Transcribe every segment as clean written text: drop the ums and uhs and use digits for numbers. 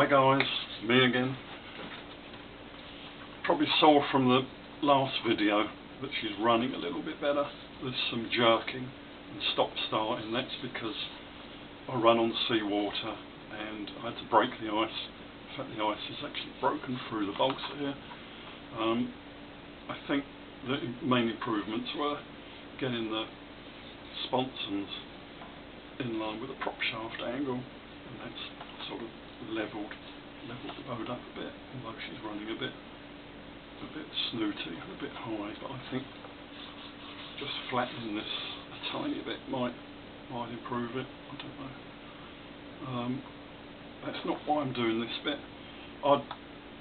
Hi guys, me again. Probably saw from the last video that she's running a little bit better. There's some jerking and stop starting. That's because I run on seawater and I had to break the ice. In fact, the ice is actually broken through the bolts here. I think the main improvements were getting the sponsons in line with the prop shaft angle, and that's sort of leveled the boat up a bit, although she's running a bit snooty, a bit high. But I think just flattening this a tiny bit might improve it. I don't know. That's not why I'm doing this bit. I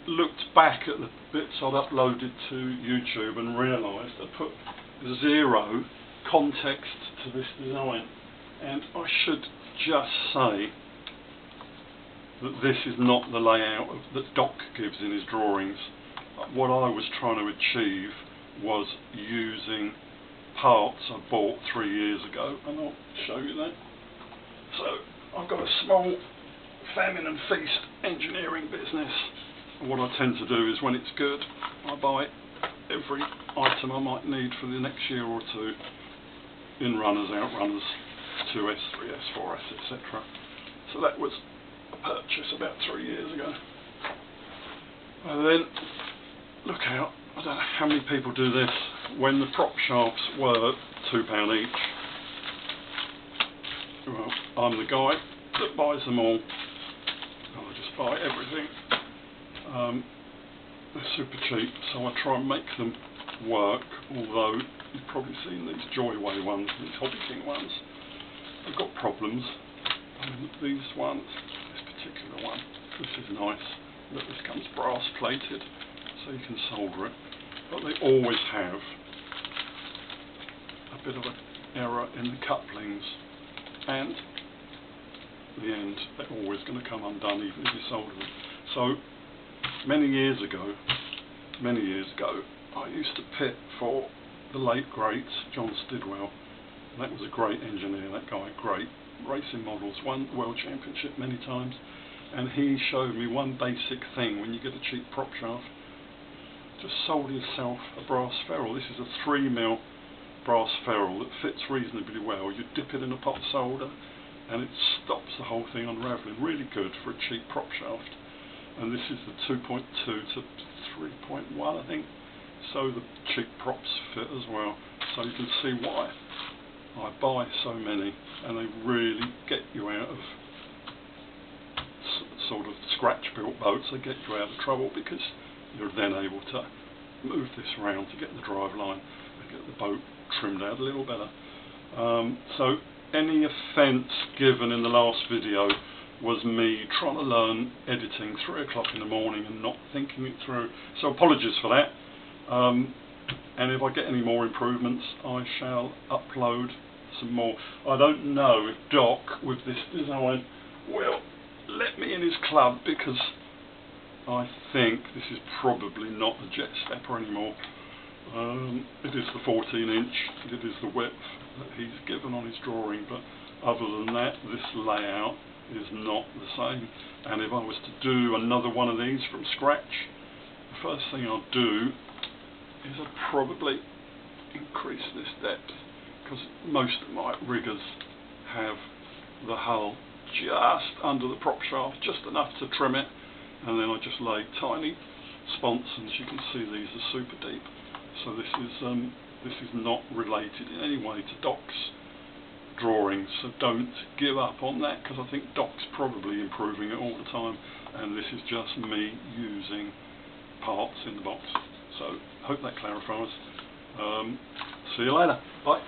looked back at the bits I'd uploaded to YouTube and realised I put zero context to this design, and I should just say that this is not the layout that Doc gives in his drawings. What I was trying to achieve was using parts I bought 3 years ago, and I'll show you that. So I've got a small famine and feast engineering business. What I tend to do is, when it's good, I buy every item I might need for the next year or two in runners, outrunners, 2S, 3S, 4S, etc. So that was a purchase about 3 years ago. And then, look out, I don't know how many people do this. When the prop shafts were £2 each, well, I'm the guy that buys them all. I just buy everything. They're super cheap, so I try and make them work, although you've probably seen these Joyway ones, these Hobby King ones. They've got problems. I mean, these ones, this particular one, this is nice. Look, this comes brass plated, so you can solder it. But they always have a bit of an error in the couplings, and at the end, they're always going to come undone even if you solder them. So, many years ago, I used to pit for the late great John Stidwell. That was a great engineer, that guy, great racing models, won the world championship many times, and he showed me one basic thing. When you get a cheap prop shaft, just solder yourself a brass ferrule. This is a 3mm brass ferrule that fits reasonably well. You dip it in a pot solder and it stops the whole thing unravelling. Really good for a cheap prop shaft. And this is the 2.2 to 3.1, I think. So the cheap props fit as well. So you can see why I buy so many, and they really get you out of sort of scratch-built boats. They get you out of trouble because you're then able to move this around to get the drive line and get the boat trimmed out a little better. So any offence given in the last video was me trying to learn editing 3 o'clock in the morning and not thinking it through. So apologies for that. And if I get any more improvements, I shall upload some more. I don't know if Doc, with this design, will let me in his club, because I think this is probably not the jet stepper anymore. It is the 14-inch, it is the width that he's given on his drawing, but other than that, this layout is not the same. And if I was to do another one of these from scratch, the first thing I'll do is I'd probably increase this depth, because most of my riggers have the hull just under the prop shaft, just enough to trim it, and then I just lay tiny sponsons. You can see these are super deep. So this is not related in any way to Doc's drawings, so don't give up on that, because I think Doc's probably improving it all the time, and this is just me using parts in the box. So hope that clarifies. See you later. Bye.